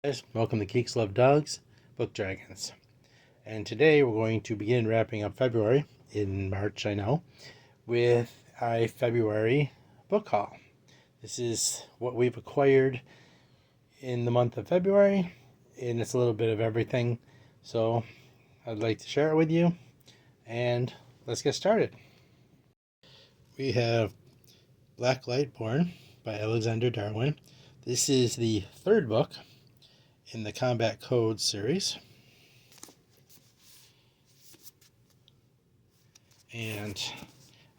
Guys, welcome to Geekslovedogs, Book Dragons. And today we're going to begin wrapping up February, in March I know, with a February book haul. This is what we've acquired in the month of February, and it's a little bit of everything. So I'd like to share it with you, and let's get started. We have Black Light Born by Alexander Darwin. This is the third book in the Combat Code series. And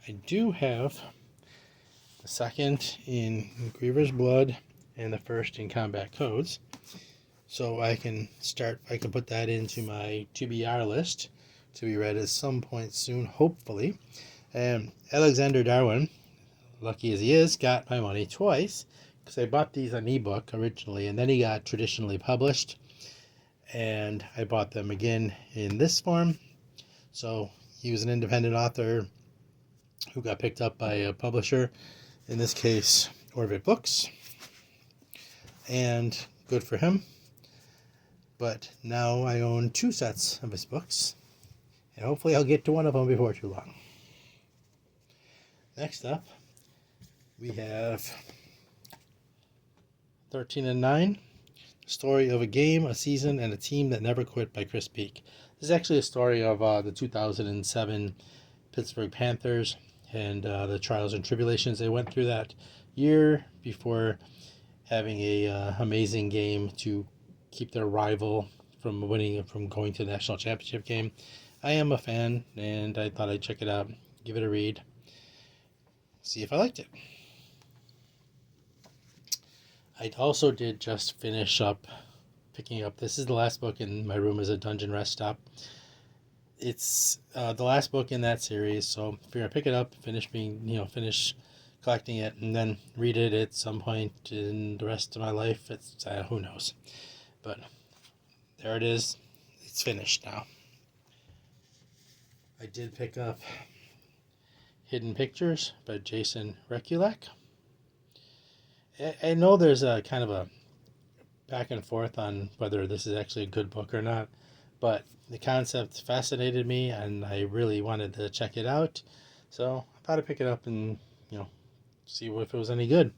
I do have the second in Griever's Blood and the first in Combat Codes. So I can put that into my TBR list to be read at some point soon, hopefully. Alexander Darwin, lucky as he is, got my money twice because I bought these on ebook originally, and then he got traditionally published, and I bought them again in this form. So he was an independent author who got picked up by a publisher, in this case Orbit Books, and good for him. But now I own two sets of his books, and hopefully I'll get to one of them before too long. Next up, we have 13 and 9, the story of a game, a season, and a team that never quit by Chris Peak. This is actually a story of the 2007 Pittsburgh Panthers and the trials and tribulations they went through that year before having a amazing game to keep their rival from going to the national championship game. I am a fan, and I thought I'd check it out, give it a read, see if I liked it. I also did just finish up picking up. This is the last book in my room as a dungeon rest stop. It's the last book in that series, so if you're gonna pick it up, finish collecting it, and then read it at some point in the rest of my life, it's who knows. But there it is. It's finished now. I did pick up Hidden Pictures by Jason Rekulak. I know there's a kind of a back and forth on whether this is actually a good book or not, but the concept fascinated me and I really wanted to check it out, so I thought I'd pick it up and see if it was any good.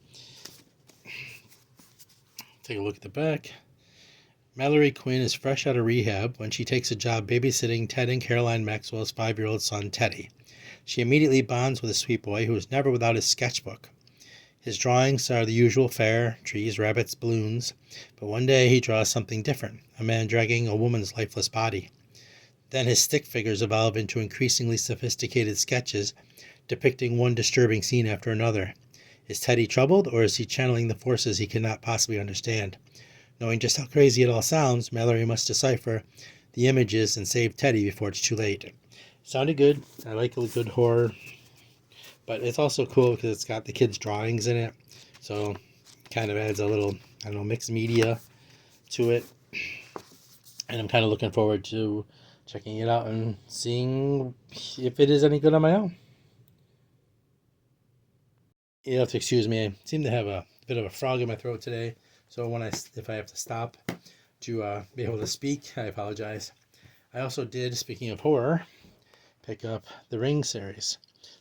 Take a look at the back. Mallory Quinn is fresh out of rehab when she takes a job babysitting Ted and Caroline Maxwell's 5-year-old son Teddy. She immediately bonds with a sweet boy who is never without his sketchbook. His drawings are the usual fare, trees, rabbits, balloons, but one day he draws something different, a man dragging a woman's lifeless body. Then his stick figures evolve into increasingly sophisticated sketches, depicting one disturbing scene after another. Is Teddy troubled, or is he channeling the forces he cannot possibly understand? Knowing just how crazy it all sounds, Mallory must decipher the images and save Teddy before it's too late. Sounded good. I like a good horror. But it's also cool because it's got the kids' drawings in it. So kind of adds a little, mixed media to it. And I'm kind of looking forward to checking it out and seeing if it is any good on my own. You have to excuse me. I seem to have a bit of a frog in my throat today. So if I have to stop to be able to speak, I apologize. I also did, speaking of horror, pick up the Ring series.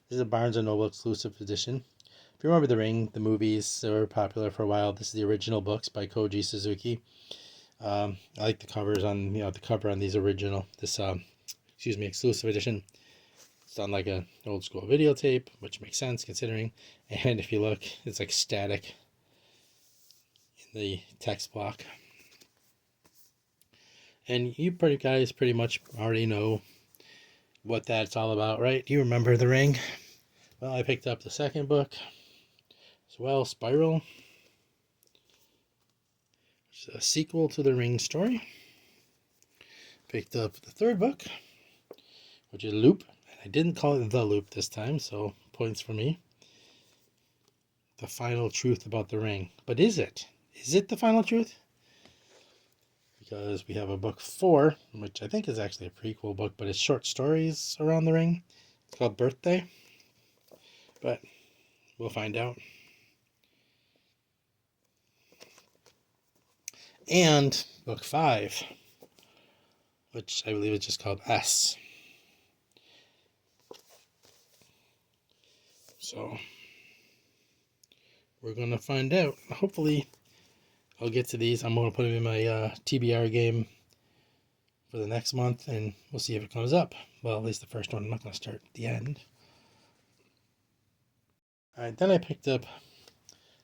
This is a Barnes & Noble exclusive edition. If you remember The Ring, the movies, they were popular for a while. This is the original books by Koji Suzuki. I like the covers on, the cover on these exclusive edition. It's done like an old school videotape, which makes sense considering. And if you look, it's like static in the text block. And you guys pretty much already know what that's all about, right? Do you remember The Ring? Well, I picked up the second book as well, Spiral, which is a sequel to the Ring story. Picked up the third book, which is Loop, and I didn't call it The Loop this time, so points for me. The Final Truth About the Ring. But is it? Is it the final truth? Because we have a book 4, which I think is actually a prequel book, but it's short stories around the ring. It's called Birthday. But we'll find out. and book 5, which I believe is just called S. So we're going to find out. Hopefully I'll get to these. I'm going to put them in my TBR game for the next month, and we'll see if it comes up. Well, at least the first one. I'm not going to start at the end. All right, then I picked up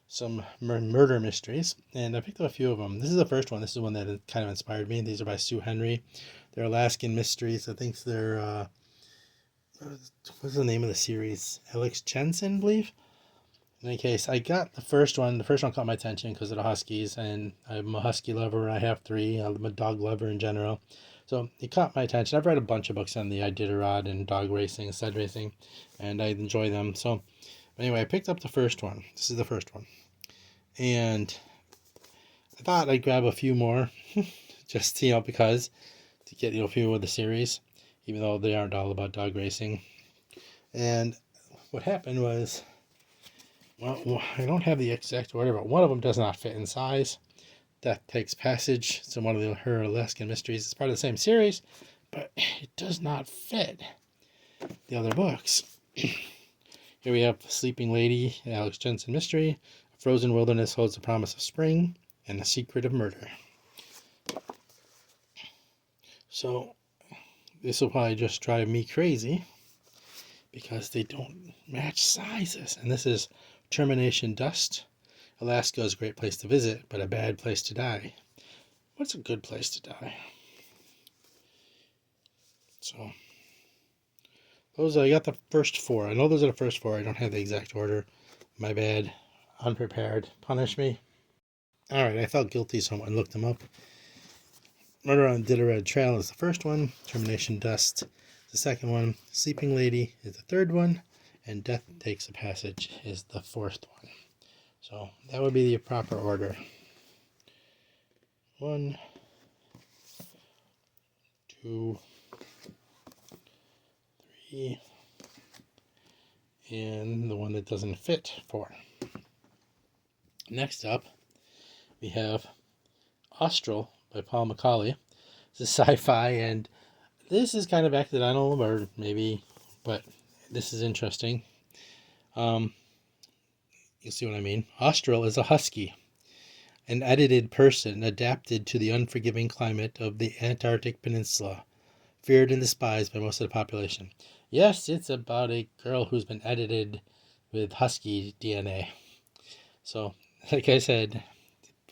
some murder mysteries, and I picked up a few of them. This is the first one. This is one that kind of inspired me. These are by Sue Henry. They're Alaskan mysteries. I think they're what's the name of the series? Alex Jensen, I believe. In any case, I got the first one. The first one caught my attention because of the Huskies, and I'm a Husky lover. I have 3. I'm a dog lover in general. So it caught my attention. I've read a bunch of books on the Iditarod and dog racing, sled racing, and I enjoy them. So anyway, I picked up the first one. This is the first one. And I thought I'd grab a few more just, because to get, a few of the series, even though they aren't all about dog racing. And what happened was, well, I don't have the exact order, but one of them does not fit in size. Death Takes Passage. It's one of her Alaskan mysteries. It's part of the same series, but it does not fit the other books. Here we have Sleeping Lady, Alex Jensen mystery. A Frozen Wilderness Holds the Promise of Spring, and The Secret of Murder. So this will probably just drive me crazy because they don't match sizes. And this is Termination Dust. Alaska is a great place to visit, but a bad place to die. What's a good place to die? So those, I got the first 4. I know those are the first 4. I don't have the exact order. My bad. Unprepared. Punish me. Alright, I felt guilty, so I looked them up. Murder on Iditarod Trail is the first one. Termination Dust is the second one. Sleeping Lady is the third one. And Death Takes a Passage is the fourth one. So that would be the proper order. 1, 2, 3, and the one that doesn't fit, 4. Next up, we have Austral by Paul McCauley. This is sci-fi, and this is kind of accidental, or maybe, but this is interesting. You'll see what I mean. Austral is a husky, an edited person adapted to the unforgiving climate of the Antarctic Peninsula, feared and despised by most of the population. Yes, it's about a girl who's been edited with husky DNA. So, like I said,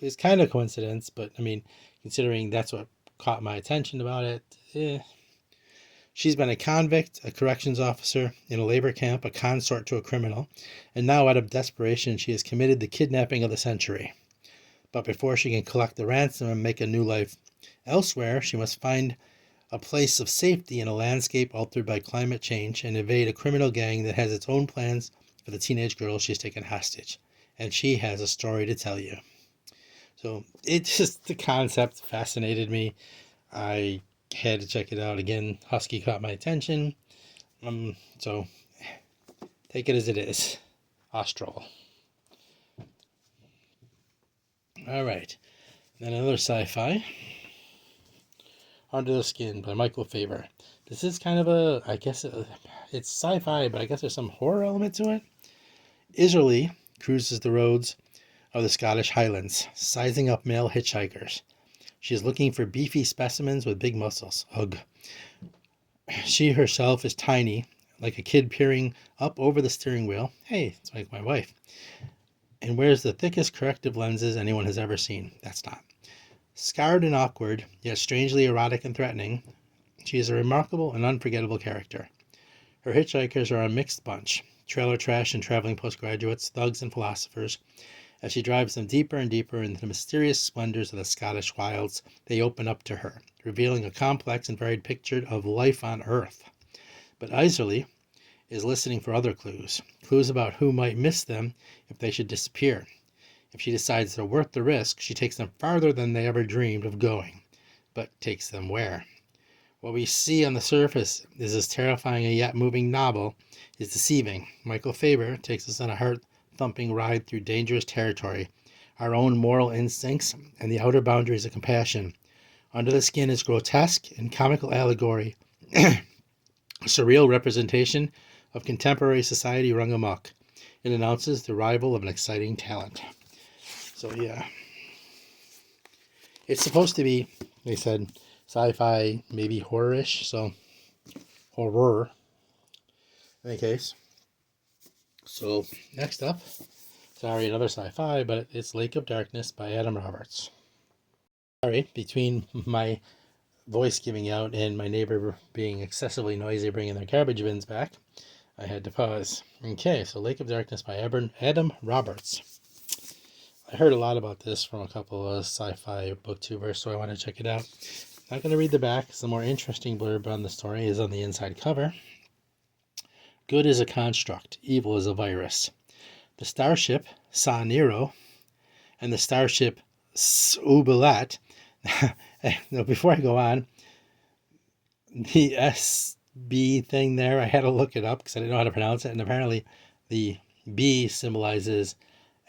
it's kind of a coincidence, but I mean, considering that's what caught my attention about it, She's been a convict, a corrections officer, in a labor camp, a consort to a criminal, and now out of desperation she has committed the kidnapping of the century. But before she can collect the ransom and make a new life elsewhere, she must find a place of safety in a landscape altered by climate change and evade a criminal gang that has its own plans for the teenage girl she's taken hostage. And she has a story to tell you. So the concept fascinated me. I had to check it out again. Husky caught my attention. So take it as it is. Austral. All right. Then another sci-fi. Under the Skin by Michael Faber. This is kind of I guess it's sci-fi, but I guess there's some horror element to it. Israeli cruises the roads of the Scottish Highlands, sizing up male hitchhikers. She is looking for beefy specimens with big muscles. Ugh. She herself is tiny, like a kid peering up over the steering wheel. Hey, it's like my wife. And wears the thickest corrective lenses anyone has ever seen. That's not. Scarred and awkward, yet strangely erotic and threatening, she is a remarkable and unforgettable character. Her hitchhikers are a mixed bunch. Trailer trash and traveling postgraduates, thugs and philosophers. As she drives them deeper and deeper into the mysterious splendors of the Scottish wilds, they open up to her, revealing a complex and varied picture of life on Earth. But Iserly is listening for other clues about who might miss them if they should disappear. If she decides they're worth the risk, she takes them farther than they ever dreamed of going. But takes them where? What we see on the surface is as terrifying a yet moving novel is deceiving. Michael Faber takes us on a heart-thumping ride through dangerous territory, our own moral instincts, and the outer boundaries of compassion. Under the Skin is grotesque and comical allegory, a surreal representation of contemporary society rung amok. It announces the arrival of an exciting talent. So yeah, it's supposed to be, they said, sci-fi, maybe horror-ish, so horror in any case. So next up, sorry, another sci-fi, but it's Lake of Darkness by Adam Roberts. Sorry, between my voice giving out and my neighbor being excessively noisy bringing their garbage bins back, I had to pause. Okay, so Lake of Darkness by Adam Roberts. I heard a lot about this from a couple of sci-fi booktubers, so I want to check it out. Not going to read the back, because the more interesting blurb on the story is on the inside cover. Good is a construct, evil is a virus. The starship Sa Nero and the starship Ubilat. No, before I go on, the SB thing there, I had to look it up because I didn't know how to pronounce it, and apparently the B symbolizes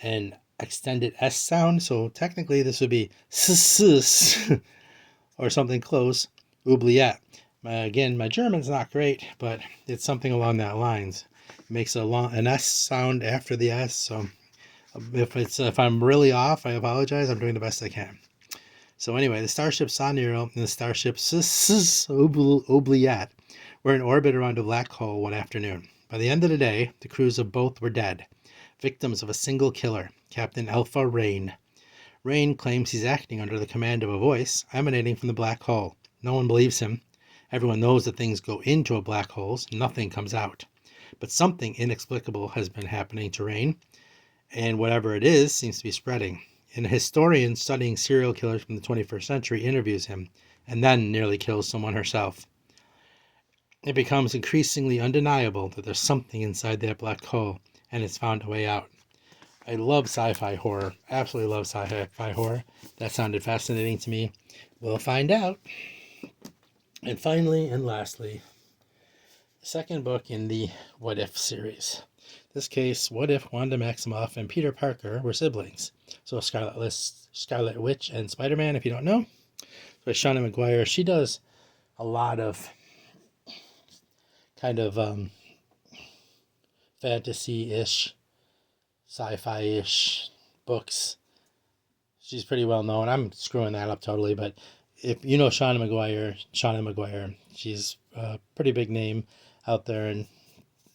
an extended S sound, so technically this would be s or something close, oubliette. Again, my German's not great, but it's something along that lines. It makes an S sound after the S, so if I'm really off, I apologize. I'm doing the best I can. So anyway, the starship Sa Nero and the starship Oubliette were in orbit around a black hole one afternoon. By the end of the day, the crews of both were dead, victims of a single killer, Captain Alpha Rain. Rain claims he's acting under the command of a voice emanating from the black hole. No one believes him. Everyone knows that things go into a black hole, nothing comes out. But something inexplicable has been happening to Rain, and whatever it is seems to be spreading. An historian studying serial killers from the 21st century interviews him, and then nearly kills someone herself. It becomes increasingly undeniable that there's something inside that black hole, and it's found a way out. I love sci-fi horror. Absolutely love sci-fi horror. That sounded fascinating to me. We'll find out. And finally and lastly, the second book in the What If series. In this case, what if Wanda Maximoff and Peter Parker were siblings? So Scarlet Witch and Spider-Man, if you don't know. So Shauna McGuire, she does a lot of kind of fantasy-ish, sci-fi-ish books. She's pretty well known. I'm screwing that up totally, but if you know Shauna McGuire, she's a pretty big name out there and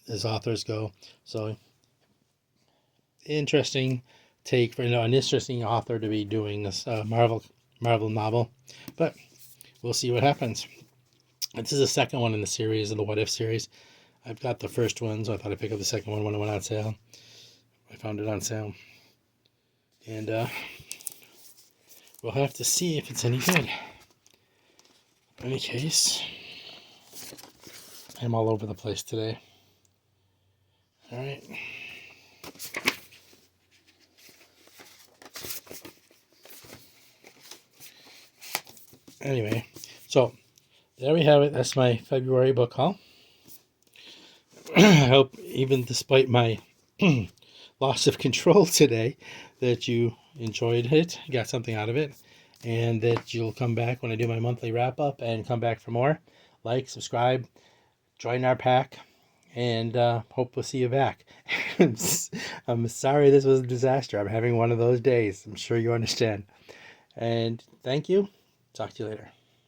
as authors go. So interesting take for an interesting author to be doing this Marvel novel, but we'll see what happens. This is the second one in the series, of the What If series. I've got the first one, so I thought I'd pick up the second one when it went on sale. I found it on sale, and we'll have to see if it's any good. In any case, I'm all over the place today. All right. Anyway, so there we have it. That's my February book haul. I hope, even despite my loss of control today, that you enjoyed it, got something out of it, and that you'll come back when I do my monthly wrap-up and come back for more. Like, subscribe, join our pack, and hope we'll see you back. I'm sorry this was a disaster. I'm having one of those days. I'm sure you understand. And thank you. Talk to you later.